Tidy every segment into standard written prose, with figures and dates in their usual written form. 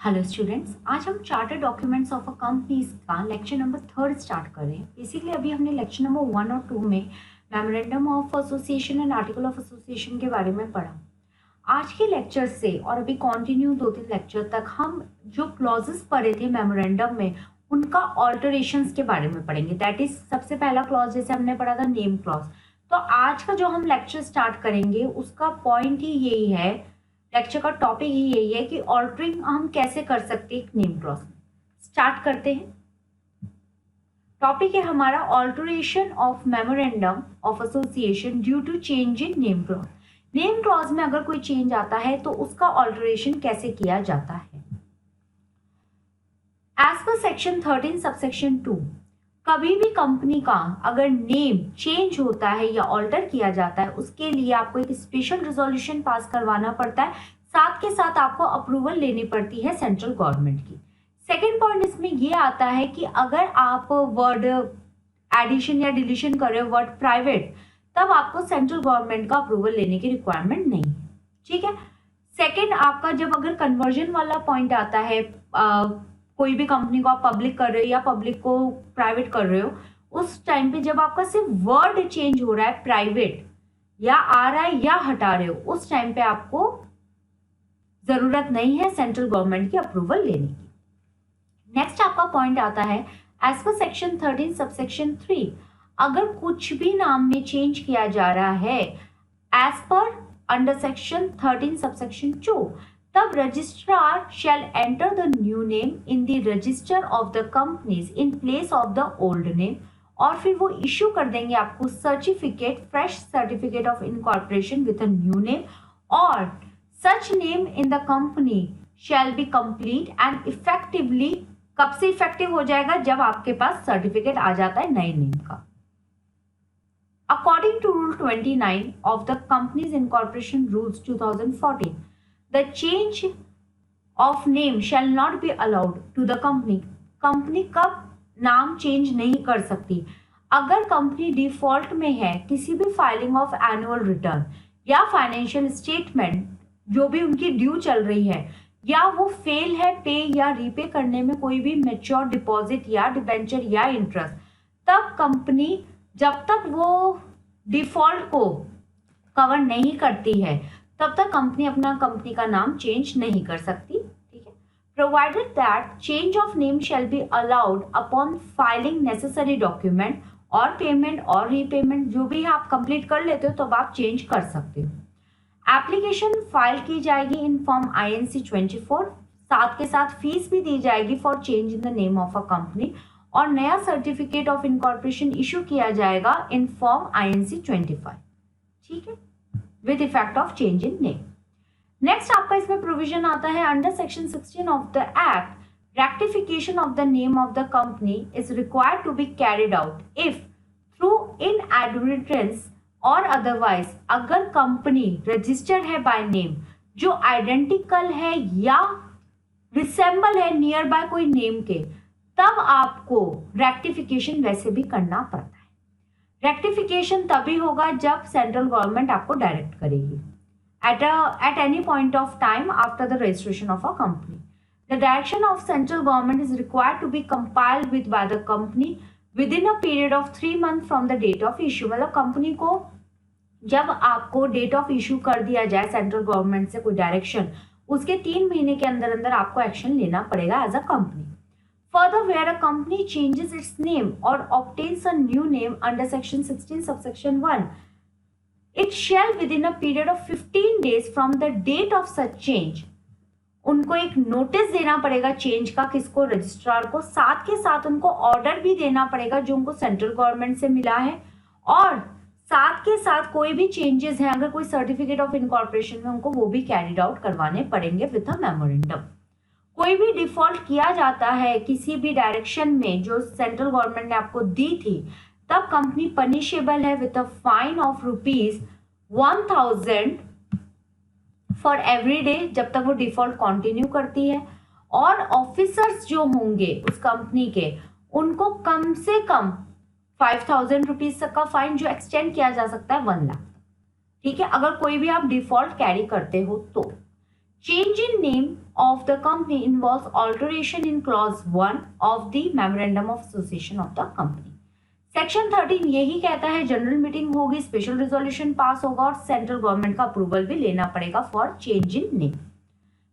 Hello students, आज हम chartered documents of a companies का लेक्चर नंबर 3 स्टार्ट कर रहे हैं। बेसिकली अभी हमने लेक्चर नंबर 1 और 2 में memorandum of association and article of association के बारे में पढ़ा। आज के लेक्चर से और अभी कंटिन्यू 2-3 लेक्चर तक हम जो क्लॉजेस पढ़े थे मेमोरेंडम में उनका ऑल्टरेशंस के बारे में पढ़ेंगे। दैट इज सबसे पहला क्लॉज जैसे हमने पढ़ा था नेम क्लॉज। तो आज का जो हम लेक्चर स्टार्ट करेंगे उसका पॉइंट ही यही है, लेक्चर का टॉपिक ही यही है कि ऑल्टरिंग हम कैसे कर सकते हैं एक नेम क्लॉज में। स्टार्ट करते हैं। टॉपिक है हमारा alteration of memorandum of association due to change in name clause. Name clause में अगर कोई चेंज आता है तो उसका ऑल्टरेशन कैसे किया जाता है। एज पर सेक्शन 13 सबसेक्शन 2, कभी भी कंपनी का अगर नेम चेंज होता है या ऑल्टर किया जाता है उसके लिए आपको एक स्पेशल रिजोल्यूशन पास करवाना पड़ता है, साथ के साथ आपको अप्रूवल लेनी पड़ती है सेंट्रल गवर्नमेंट की। सेकंड पॉइंट इसमें ये आता है कि अगर आप वर्ड एडिशन या डिलीशन कर रहे हो वर्ड प्राइवेट, तब आपको सेंट्रल गवर्नमेंट का अप्रूवल लेने की रिक्वायरमेंट नहीं है। ठीक है। सेकेंड, आपका जब अगर कन्वर्जन वाला पॉइंट आता है, कोई भी कंपनी को आप पब्लिक कर रहे हो या पब्लिक को प्राइवेट कर रहे हो, उस टाइम पे जब आपका सिर्फ वर्ड चेंज हो रहा है प्राइवेट या आ रहा है या हटा रहे हो, उस टाइम पे आपको जरूरत नहीं है सेंट्रल गवर्नमेंट की अप्रूवल लेने की। नेक्स्ट आपका पॉइंट आता है एज पर सेक्शन 13 सबसेक्शन 3, अगर कुछ भी नाम में चेंज किया जा रहा है एज पर अंडर सेक्शन 13 सबसेक्शन 2, तब registrar shall enter the new name in the register of the companies in place of the old name, और फिर वो इश्यू कर देंगे आपको certificate, fresh certificate of incorporation with a new name, और such name in the company shall be complete and effectively, कब से effective हो जाएगा, जब आपके पास सर्टिफिकेट आ जाता है नए नेम का। According to Rule 29 of the Companies Incorporation Rules 2014, the change of name shall not be allowed to the company. Company कब नाम चेंज नहीं कर सकती? अगर कंपनी डिफॉल्ट में है किसी भी फाइलिंग ऑफ एनुअल रिटर्न या फाइनेंशियल स्टेटमेंट जो भी उनकी ड्यू चल रही है, या वो फेल है पे या रीपे करने में कोई भी मैच्योर डिपॉजिट या डिबेंचर या इंटरेस्ट, तब कंपनी जब तक वो डिफॉल्ट को कवर नहीं करती है तब तक कंपनी अपना कंपनी का नाम चेंज नहीं कर सकती। ठीक है। Provided that change of name shall be allowed upon filing necessary document और पेमेंट और रीपेमेंट, जो भी आप कंप्लीट कर लेते हो तब आप चेंज कर सकते हो। एप्लीकेशन फाइल की जाएगी इन फॉर्म INC 24, साथ के साथ फीस भी दी जाएगी for change in the name of a company, और नया सर्टिफिकेट ऑफ इनकॉर्पोरेशन इशू किया जाएगा इन फॉर्म INC 25। ठीक है, with effect of change in name. Next आपका इसमें प्रोविजन आता है under section 16 of the act, rectification of the name of the company is required to be carried out if through inadvertence और otherwise, अगर company registered है by name जो identical है या रिसेंबल है नियर बाय कोई नेम के, तब आपको रेक्टिफिकेशन वैसे भी करना पड़ता है। रेक्टिफिकेशन तभी होगा जब सेंट्रल गवर्नमेंट आपको डायरेक्ट करेगी at any point of time after the registration of a company. The direction of central government is required to be compiled with by the company within a period of 3 months from the date of issue. मतलब company को जब आपको date of issue कर दिया जाए central government से कोई direction, उसके 3 महीने के अंदर अंदर आपको एक्शन लेना पड़ेगा as a company. Further, where a company changes its name or obtains a new name under section 16 subsection 1, it shall within a period of 15 days from the date of such change, उनको एक notice देना पड़ेगा change का, किसको, registrar को, साथ के साथ उनको ऑर्डर भी देना पड़ेगा जो उनको सेंट्रल गवर्नमेंट से मिला है, और साथ के साथ कोई भी चेंजेस हैं अगर कोई सर्टिफिकेट ऑफ इनकॉर्पोरेशन में, उनको वो भी कैरिड आउट करवाने पड़ेंगे विद अ मेमोरेंडम। कोई भी डिफॉल्ट किया जाता है किसी भी डायरेक्शन में जो सेंट्रल गवर्नमेंट ने आपको दी थी, तब कंपनी पनिशेबल है with a fine of ₹1000 for every day, जब तक वो डिफॉल्ट कंटिन्यू करती है, और ऑफिसर्स जो होंगे उस कंपनी के, उनको कम से कम 5000 रुपीज तक का फाइन, जो एक्सटेंड किया जा सकता है 1 लाख। ठीक है, अगर कोई भी आप डिफॉल्ट कैरी करते हो तो। Change in name of the company involves alteration in clause 1 of the memorandum of association of the company. Section 13 यही कहता है जनरल मीटिंग होगी, स्पेशल रिजोल्यूशन पास होगा और सेंट्रल गवर्नमेंट का अप्रूवल भी लेना पड़ेगा for change in name.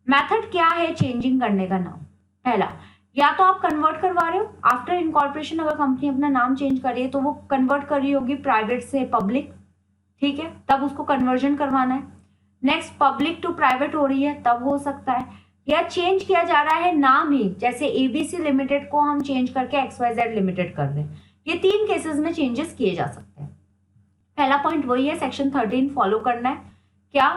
Method क्या है चेंजिंग करने का नाम? पहला, या तो आप कन्वर्ट करवा रहे हो, आफ्टर इनकॉर्पोरेशन अगर कंपनी अपना नाम चेंज कर रही है तो वो कन्वर्ट कर रही होगी प्राइवेट से पब्लिक, ठीक है, तब उसको कन्वर्जन करवाना है। नेक्स्ट, पब्लिक टू प्राइवेट हो रही है तब हो सकता है, या चेंज किया जा रहा है नाम ही, जैसे एबीसी लिमिटेड को हम चेंज करके XYZ लिमिटेड कर रहे हैं। ये 3 केसेस में चेंजेस किए जा सकते हैं। पहला पॉइंट वही है, सेक्शन 13 फॉलो करना है। क्या?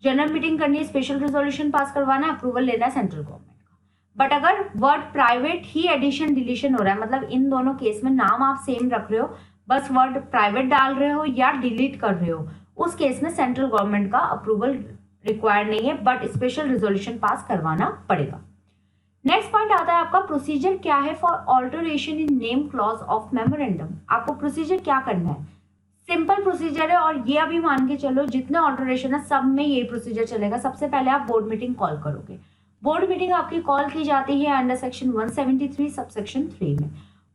जनरल मीटिंग करनी है, स्पेशल रिजोल्यूशन पास करवाना है, अप्रूवल लेना है सेंट्रल गवर्नमेंट का। बट अगर वर्ड प्राइवेट ही एडिशन डिलीशन हो रहा है, मतलब इन दोनों केस में नाम आप सेम रख रहे हो, बस वर्ड प्राइवेट डाल रहे हो या डिलीट कर रहे हो, उस केस में सेंट्रल गवर्नमेंट का अप्रूवल रिक्वायर्ड नहीं है, बट स्पेशल रिजोल्यूशन पास करवाना पड़ेगा। नेक्स्ट पॉइंट आता है आपका प्रोसीजर क्या है for alteration in name clause of memorandum. आपको प्रोसीजर क्या करना है? सिंपल प्रोसीजर है, और ये अभी मान के चलो जितने ऑल्टरेशन है सब में ये प्रोसीजर चलेगा। सबसे पहले आप बोर्ड मीटिंग कॉल करोगे। बोर्ड मीटिंग आपकी कॉल की जाती है अंडर सेक्शन 173 सबसेक्शन 3 में।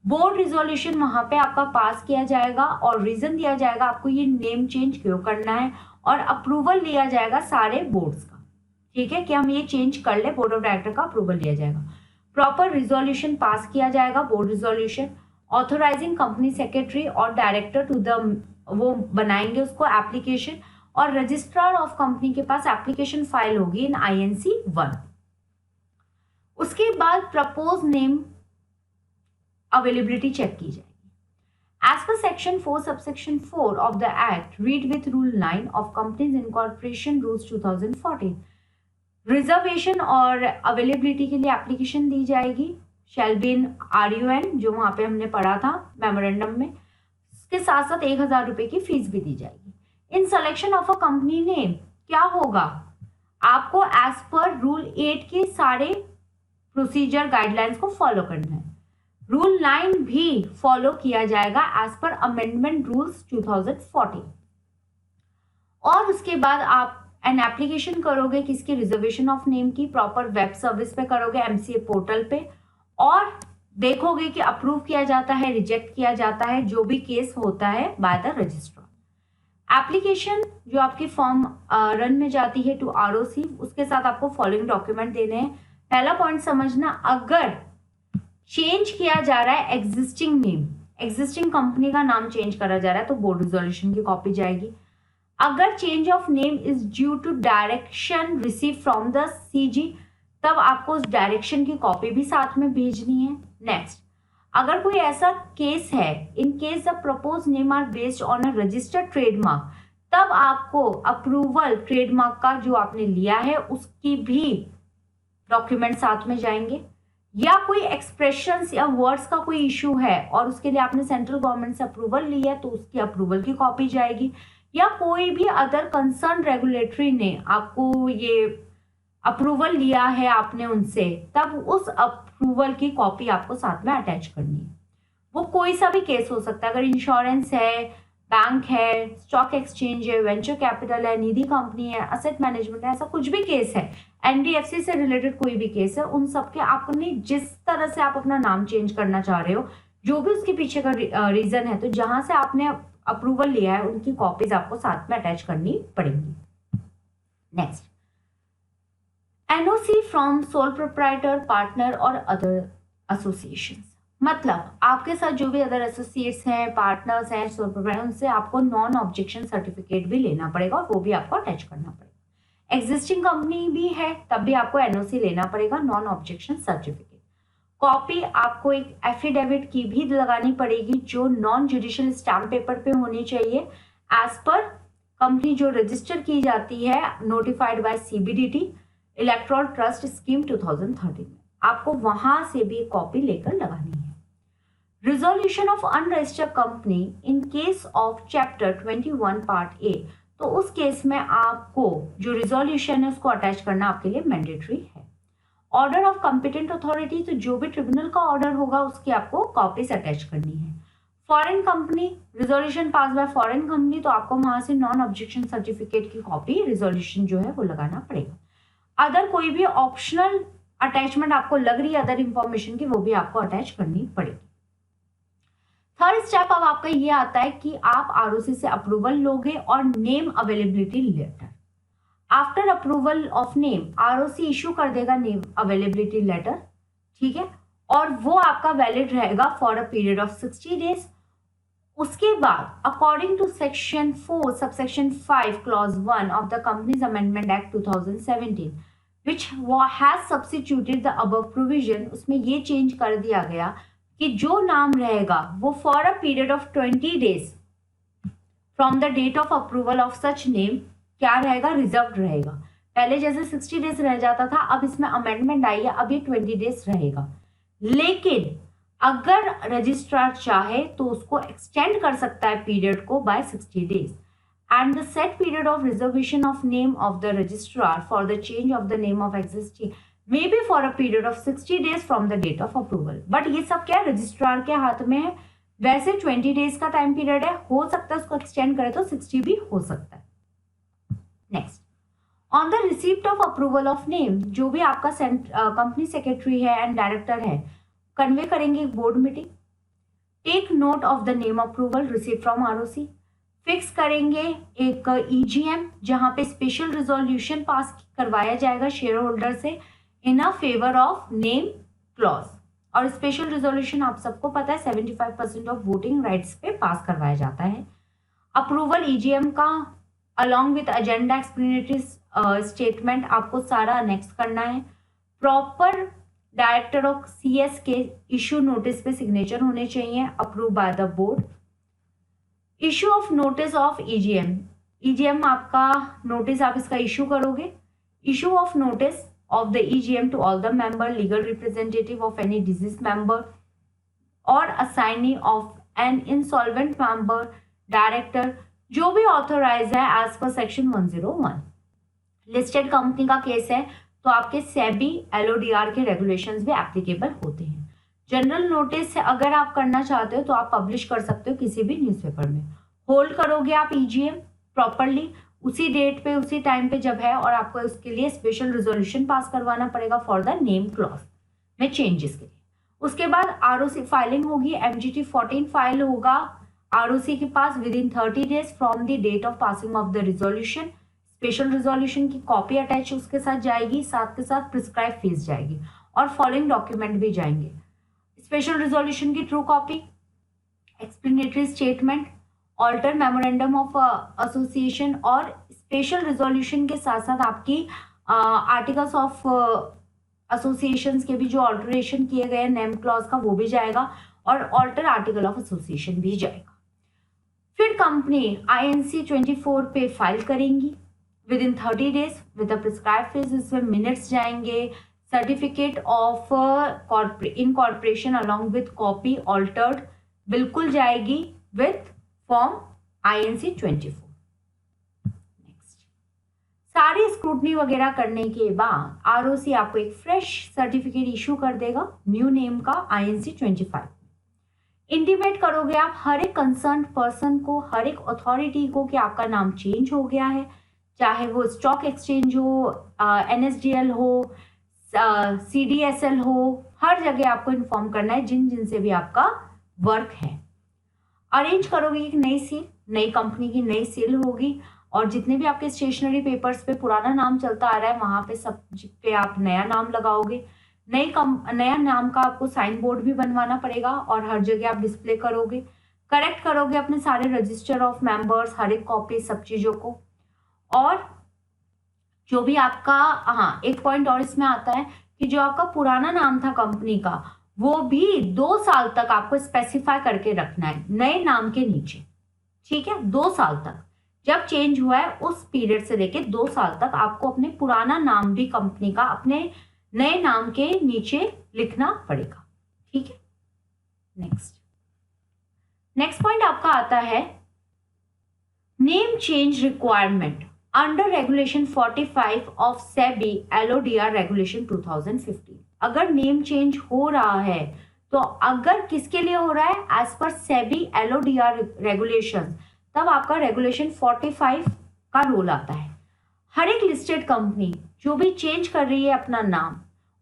बोर्ड रिजोल्यूशन वहां पे आपका पास किया जाएगा और रीजन दिया जाएगा आपको ये नेम चेंज क्यों करना है, और अप्रूवल लिया जाएगा सारे बोर्ड्स का, ठीक है, कि हम ये चेंज कर ले, बोर्ड ऑफ डायरेक्टर का अप्रूवल लिया जाएगा। प्रॉपर रिजोल्यूशन पास किया जाएगा, board resolution, authorising company secretary और डायरेक्टर टू द, वो बनाएंगे उसको एप्लीकेशन, और रजिस्ट्रार ऑफ कंपनी के पास एप्लीकेशन फाइल होगी इन INC 1। उसके बाद प्रपोज नेम अवेलेबिलिटी चेक की जाएगी। As per section 4 subsection 4 of the act, read with rule 9 of companies incorporation rules 2014, reservation और अवेलेबिलिटी के लिए एप्लीकेशन दी जाएगी, शैल बी इन RUN, जो वहां पे हमने पढ़ा था मेमोरेंडम में। इसके साथ साथ 1000 रुपए की फीस भी दी जाएगी। In selection of a company name क्या होगा? आपको एज पर रूल 8 के सारे प्रोसीजर गाइडलाइंस को फॉलो करना है। रूल 9 भी फॉलो किया जाएगा एज पर अमेंडमेंट रूल्स 2014। और उसके बाद आप एन एप्लीकेशन करोगे किसकी? रिजर्वेशन ऑफ नेम की, प्रॉपर वेब सर्विस पे करोगे, MCA पोर्टल पे, और देखोगे कि अप्रूव किया जाता है, रिजेक्ट किया जाता है, जो भी केस होता है बाय द रजिस्ट्रार। एप्लीकेशन जो आपकी फॉर्म रन में जाती है टू ROC, उसके साथ आपको फॉलोइंग डॉक्यूमेंट देने हैं। पहला पॉइंट समझना, अगर चेंज किया जा रहा है एग्जिस्टिंग नेम, एग्जिस्टिंग कंपनी का नाम चेंज करा जा रहा है, तो बोर्ड रिजोल्यूशन की कॉपी जाएगी। अगर change of name is due to direction receive from the CG, तब आपको उस डायरेक्शन की कॉपी भी साथ में भेजनी है। नेक्स्ट, अगर कोई ऐसा केस है, in case the propose name are based on a registered trademark, तब आपको अप्रूवल ट्रेडमार्क का जो आपने लिया है उसकी भी डॉक्यूमेंट साथ में जाएंगे। या कोई एक्सप्रेशंस या वर्ड्स का कोई इशू है और उसके लिए आपने सेंट्रल गवर्नमेंट से अप्रूवल ली है, तो उसकी अप्रूवल की कॉपी जाएगी। या कोई भी अदर कंसर्न रेगुलेटरी ने आपको ये अप्रूवल लिया है आपने उनसे, तब उस अप्रूवल की कॉपी आपको साथ में अटैच करनी है। वो कोई सा भी केस हो सकता है, अगर इंश्योरेंस है, बैंक है, स्टॉक एक्सचेंज है, वेंचर कैपिटल है, निधि कंपनी है, असेट मैनेजमेंट है, ऐसा कुछ भी केस है, NDFC से रिलेटेड कोई भी केस है, उन सबके आपने जिस तरह से आप अपना नाम चेंज करना चाह रहे हो, जो भी उसके पीछे का रीजन है, तो जहां से आपने अप्रूवल लिया है उनकी कॉपीज आपको साथ में अटैच करनी पड़ेंगी। Next, NOC from sole proprietor, partner और अदर एसोसिएशंस, मतलब आपके साथ जो भी अदर एसोसिएट्स हैं, पार्टनर्स हैं, सोल प्रोप्राइटर, उनसे आपको नॉन ऑब्जेक्शन सर्टिफिकेट भी लेना पड़ेगा और वो भी आपको अटैच करना पड़ेगा। एग्जिस्टिंग कंपनी भी है तब भी आपको NOC लेना पड़ेगा, नॉन ऑब्जेक्शन सर्टिफिकेट। कॉपी आपको एक एफिडेविट की भी लगानी पड़ेगी जो नॉन जुडिशियल स्टैम्प पेपर पे होनी चाहिए, एज पर कंपनी जो रजिस्टर की जाती है, notified by CBDT electoral trust scheme 2013 में, आपको वहां से भी कॉपी लेकर लगानी है। Resolution of unregistered company in case of chapter 21 part A, तो उस केस में आपको जो रिजोल्यूशन है उसको अटैच करना आपके लिए मैंडेटरी है। ऑर्डर ऑफ कॉम्पिटेंट अथॉरिटी, तो जो भी ट्रिब्यूनल का ऑर्डर होगा उसकी आपको कॉपीज अटैच करनी है। Foreign company, resolution pass bye foreign company, तो आपको वहां से नॉन ऑब्जेक्शन सर्टिफिकेट की कॉपी, रिजोल्यूशन जो है वो लगाना पड़ेगा। अदर कोई भी ऑप्शनल अटैचमेंट आपको लग रही है अदर इंफॉर्मेशन की, वो भी आपको अटैच करनी पड़ेगी। थर्ड स्टेप अब आपका ये आता है कि आप आरओसी से अप्रूवल लोगे और name availability letter. After approval of name ROC issue कर देगा नेम अवेलेबिलिटी लेटर, ठीक है, और वो आपका वैलिड रहेगा for a period of 60 days. उसके बाद according to section 4 subsection 5 clause 1 of the companies amendment act 2017 which has substituted the above provision, उसमें ये चेंज कर दिया गया कि जो नाम रहेगा वो for a period of 20 days from the date of approval of such name क्या रहेगा, रिजर्व रहेगा। पहले जैसे 60 डेज रह जाता था, अब इसमें अमेंडमेंट आई है, अब ये 20 डेज रहेगा। लेकिन अगर रजिस्ट्रार चाहे तो उसको एक्सटेंड कर सकता है पीरियड को by 60 days. And the set period of reservation of name of the registrar for the change of the name of existing may be for a period of 60 days from the date of approval. But ये सब क्या registrar के हाथ में है। वैसे 20 days का time period है, हो सकता है उसको एक्सटेंड करे तो 60 भी हो सकता है। Next, on the receipt of approval of name, जो भी आपका कंपनी सेक्रेटरी है एंड डायरेक्टर है, कन्वे करेंगे board meeting. Take note of the name approval receive from ROC. Fix करेंगे एक ईजीएम जहां पे स्पेशल रिजोल्यूशन पास करवाया जाएगा शेयर होल्डर से in a favour of name clause. और स्पेशल रिजोल्यूशन आप सबको पता है 75% ऑफ वोटिंग राइट्स पे पास करवाया जाता है। अप्रूवल ईजीएम का along with agenda explanatory statement आपको सारा अनेक्स करना है। प्रॉपर डायरेक्टर ऑफ सीएस के इशू नोटिस पे सिग्नेचर होने चाहिए, approve by the board. Issue of notice of EGM, EGM आपका नोटिस आप इसका इशू करोगे। Issue of notice of the EGM to all the member, legal representative of any deceased member और assignee of an insolvent member, director, जो भी authorise है as per section 101। Listed company का case है तो आपके सेबी एलओडीआर के रेगुलेशंस भी एप्लीकेबल होते हैं। जनरल नोटिस अगर आप करना चाहते हो तो आप पब्लिश कर सकते हो किसी भी न्यूज़पेपर में। होल्ड करोगे आप ईजीएम प्रॉपरली उसी डेट पे उसी टाइम पे जब है, और आपको उसके लिए स्पेशल रिजोल्यूशन पास करवाना पड़ेगा फॉर द नेम क्लॉज में चेंजेस के लिए। उसके बाद आरओसी फाइलिंग होगी, एमजीटी 14 फाइल होगा आरओसी के पास within 30 days from the date of passing of the resolution. Special resolution की कॉपी अटैच उसके साथ जाएगी, साथ के साथ प्रिस्क्राइब फीस जाएगी और फॉलोइंग डॉक्यूमेंट भी जाएंगे। स्पेशल रिजोल्यूशन की true copy, explanatory statement, alter memorandum of association, और स्पेशल रिजोल्यूशन के साथ साथ आपकी आर्टिकल्स ऑफ एसोसिएशंस के भी जो ऑल्टरेशन किए गए नेम क्लॉज का वो भी जाएगा, और ऑल्टर आर्टिकल ऑफ एसोसिएशन भी जाएगा। फिर कंपनी INC 24 पे फाइल करेंगी with in 30 days with the prescribe fees. इसमें मिनट्स जाएंगे, certificate of incorporation along with copy altered बिल्कुल जाएगी विथ फॉर्म INC 24। नेक्स्ट, सारी स्क्रूटनी वगैरह करने के बाद आरओसी आपको एक फ्रेश सर्टिफिकेट इशू कर देगा न्यू नेम का INC 25। इंटीमेट करोगे आप हर एक कंसर्न पर्सन को, हर एक अथॉरिटी को कि आपका नाम चेंज हो गया है, चाहे वो स्टॉक एक्सचेंज हो, NSDL हो, CDSL हो, हर जगह आपको इन्फॉर्म करना है जिन जिन से भी आपका वर्क है। अरेंज करोगे एक नई सील, नई कंपनी की नई सील होगी, और जितने भी आपके स्टेशनरी पेपर्स पे पुराना नाम चलता आ रहा है वहां पे सब पे आप नया नाम लगाओगे। नया नाम का आपको साइन बोर्ड भी बनवाना पड़ेगा और हर जगह आप डिस्प्ले करोगे। करेक्ट करोगे अपने सारे रजिस्टर ऑफ मेंबर्स, हर एक कॉपी, सब चीजों को। और जो भी आपका, हाँ एक पॉइंट और इसमें आता है कि जो आपका पुराना नाम था कंपनी का वो भी 2 साल तक आपको स्पेसिफाई करके रखना है नए नाम के नीचे, ठीक है। 2 साल तक जब चेंज हुआ है उस पीरियड से लेके 2 साल तक आपको अपने पुराना नाम भी कंपनी का अपने नए नाम के नीचे लिखना पड़ेगा, ठीक है। नेक्स्ट पॉइंट आपका आता है name change requirement under regulation 45 of SEBI LODR regulation 2015। अगर नेम चेंज हो रहा है तो अगर किसके लिए हो रहा है, एज पर सेबी एलओडीआर रेगुलेशन, तब आपका रेगुलेशन 45 का रूल आता है। हर एक लिस्टेड कंपनी जो भी चेंज कर रही है अपना नाम,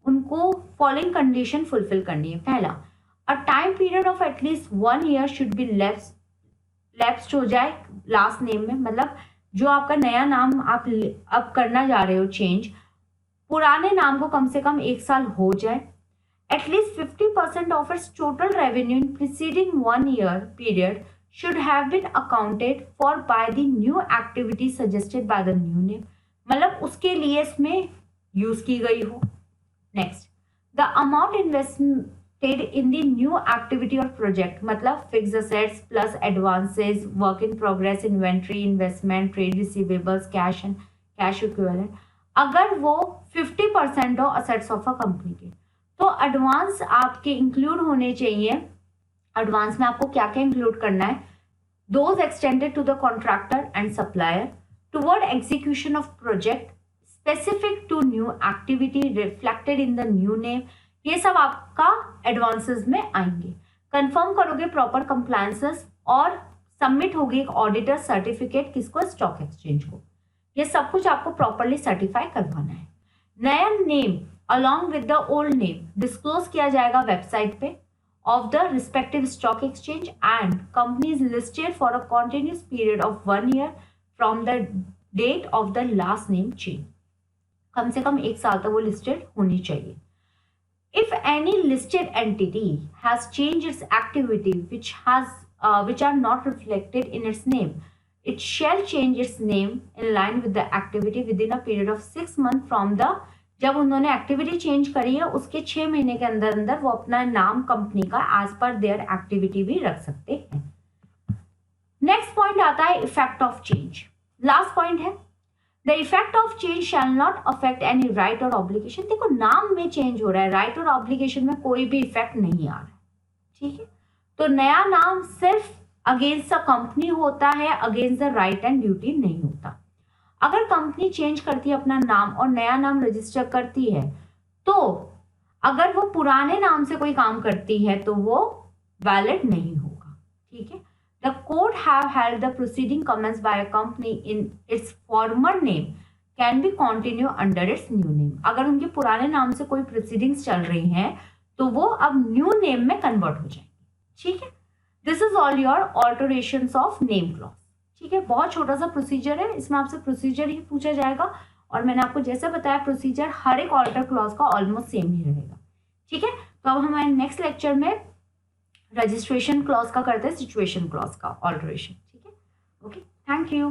उनको फॉलोइंग कंडीशन फुलफिल करनी है। पहला, a time period of at least 1 year should be lapsed हो जाए लास्ट नेम में, मतलब जो आपका नया नाम आप अब करना जा रहे हो चेंज, पुराने नाम को कम से कम 1 साल हो जाए। At least 50% of its total revenue in preceding 1 year period should have been accounted for by the new activity suggested by the new name, मतलब उसके लिए इसमें यूज की गई हो। Next, the amount invested in the new activity और project, मतलब fix assets plus advances, work in progress, inventory, investment, trade receivables, cash and cash equivalent, अगर वो 50% हो असेट्स ऑफ अ कंपनी के, तो एडवांस आपके इंक्लूड होने चाहिए। एडवांस में आपको क्या क्या इंक्लूड करना है? Those extended to the contractor and supplier toward execution of project specific to new activity reflected in the new name, ये सब आपका एडवांसेस में आएंगे। कंफर्म करोगे प्रॉपर कंप्लायंसेस और सबमिट होगी एक ऑडिटर सर्टिफिकेट, किसको? स्टॉक एक्सचेंज को। ये सब कुछ आपको प्रॉपरली सर्टिफाई करवाना है। नया name along with the old name disclose किया जाएगा वेबसाइट पे of the respective stock exchange and companies listed for a continuous period of 1 year from the date of the last name change, कम से कम 1 साल तक वो लिस्टेड होनी चाहिए। If any listed entity has changed its activity which are not reflected in its name, it shall change its name in line with the activity within a period of 6 months from the, जब उन्होंने activity change करी है उसके 6 महीने के अंदर अंदर वो अपना नाम कंपनी का एज पर देयर एक्टिविटी भी रख सकते हैं। नेक्स्ट पॉइंट आता है effect of change. Last point है, the effect of change shall not affect any right और ऑब्लिगेशन। देखो, नाम में चेंज हो रहा है, राइट और ऑब्लिगेशन में कोई भी इफेक्ट नहीं आ रहा है, ठीक है। तो नया नाम सिर्फ अगेंस्ट द कंपनी होता है, against the right and duty नहीं होता। अगर कंपनी चेंज करती है अपना नाम और नया नाम रजिस्टर करती है, तो अगर वो पुराने नाम से कोई काम करती है तो वो वैलिड नहीं होगा, ठीक है। The court have held the proceeding commence by a company in its former name can be continue under its new name. अगर उनके पुराने नाम से कोई प्रोसीडिंग्स चल रही हैं तो वो अब न्यू नेम में कन्वर्ट हो जाएंगे, ठीक है। This is all your alterations of name clause, ठीक है। बहुत छोटा सा प्रोसीजर है, इसमें आपसे प्रोसीजर ही पूछा जाएगा और मैंने आपको जैसे बताया प्रोसीजर हर एक ऑल्टर क्लॉज का ऑलमोस्ट सेम ही रहेगा, ठीक है। तो अब हमारे नेक्स्ट लेक्चर में रजिस्ट्रेशन क्लॉज का करते हैं, सिचुएशन क्लॉज का ऑल्टरेशन, ठीक है। Okay, thank you.